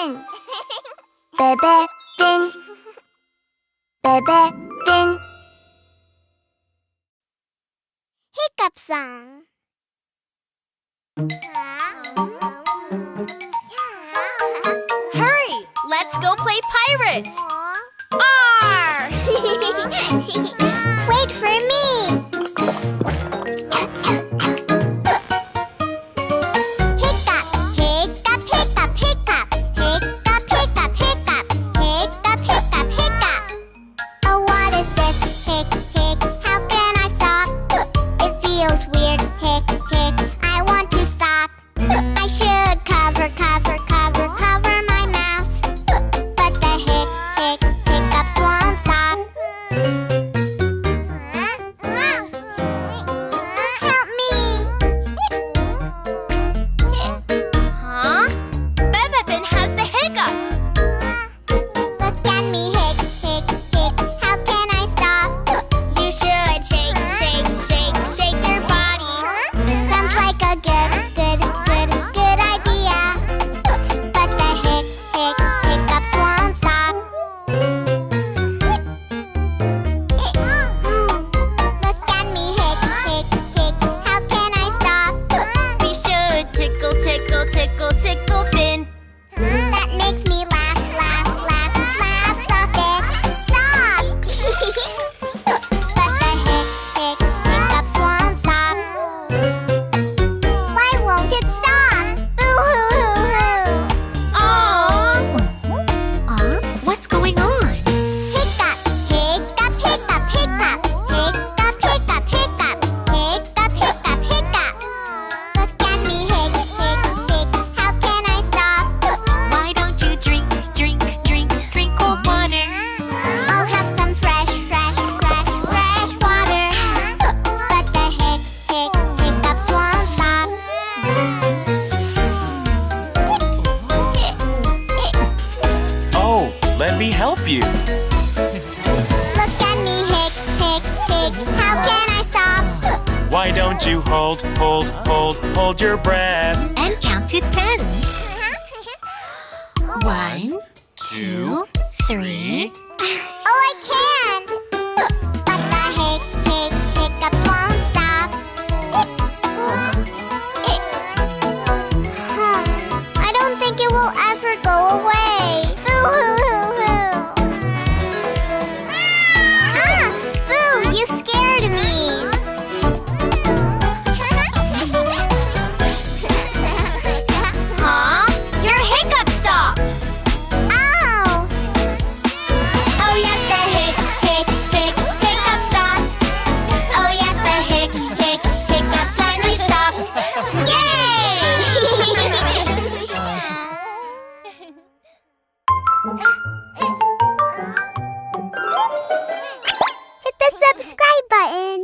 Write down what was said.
bebefinn. Bebefinn. Bebefinn. Hiccup song. Hurry! Let's go play pirates! Arr! Wait for me! Hiccup, hiccup, hiccup, hiccup. Hiccup, hiccup, hiccup. Hiccup, hiccup, hiccup. Oh, what is this? Hic, hic, how can I stop? It feels weird. Hic, hic, I want to stop. I should cover my mouth. But the hic, hic, hiccups won't stop. Help me! Huh? Bebefinn has the hiccups! Look at me, hic, hic, hic. How can I stop? You should shake, shake, shake, shake your body. Sounds like a good idea. But the hic, hic, hiccups won't stop. Look at me, hic, hic, hic. How can I stop? We should tickle, tickle, tickle, tickle Finn. That makes me laugh, laugh, laugh, laugh. Stop it, stop! But the hic, hic, hiccups won't stop. Why won't it stop? Boo-hoo-hoo-hoo! Aww! What's going on? Hiccup, hiccup, hiccup, hiccup. Hiccup, hiccup, hiccup. Hiccup, hiccup, hiccup. Look at me, hic, hic, hic. How can I stop? Why don't you drink, drink, drink, drink cold water? I'll have some fresh water. But the hic, hic, hiccups won't stop. Oh, let me help you. Look at me, hic, hic, hic. How can I stop? Why don't you hold your breath? And count to 10. 1, 2, 3. Oh, I can! But the hic, hic, hiccups won't stop. I don't think it will ever go away. Boo-hoo-hoo-hoo. Ah! Boo! You scared me. Huh? Your hiccup stopped! Ow! Oh yes, the hic, hic, hic, hiccup stopped. Oh yes, the hic, hic, hiccups finally stopped. Yay! Hit the subscribe button.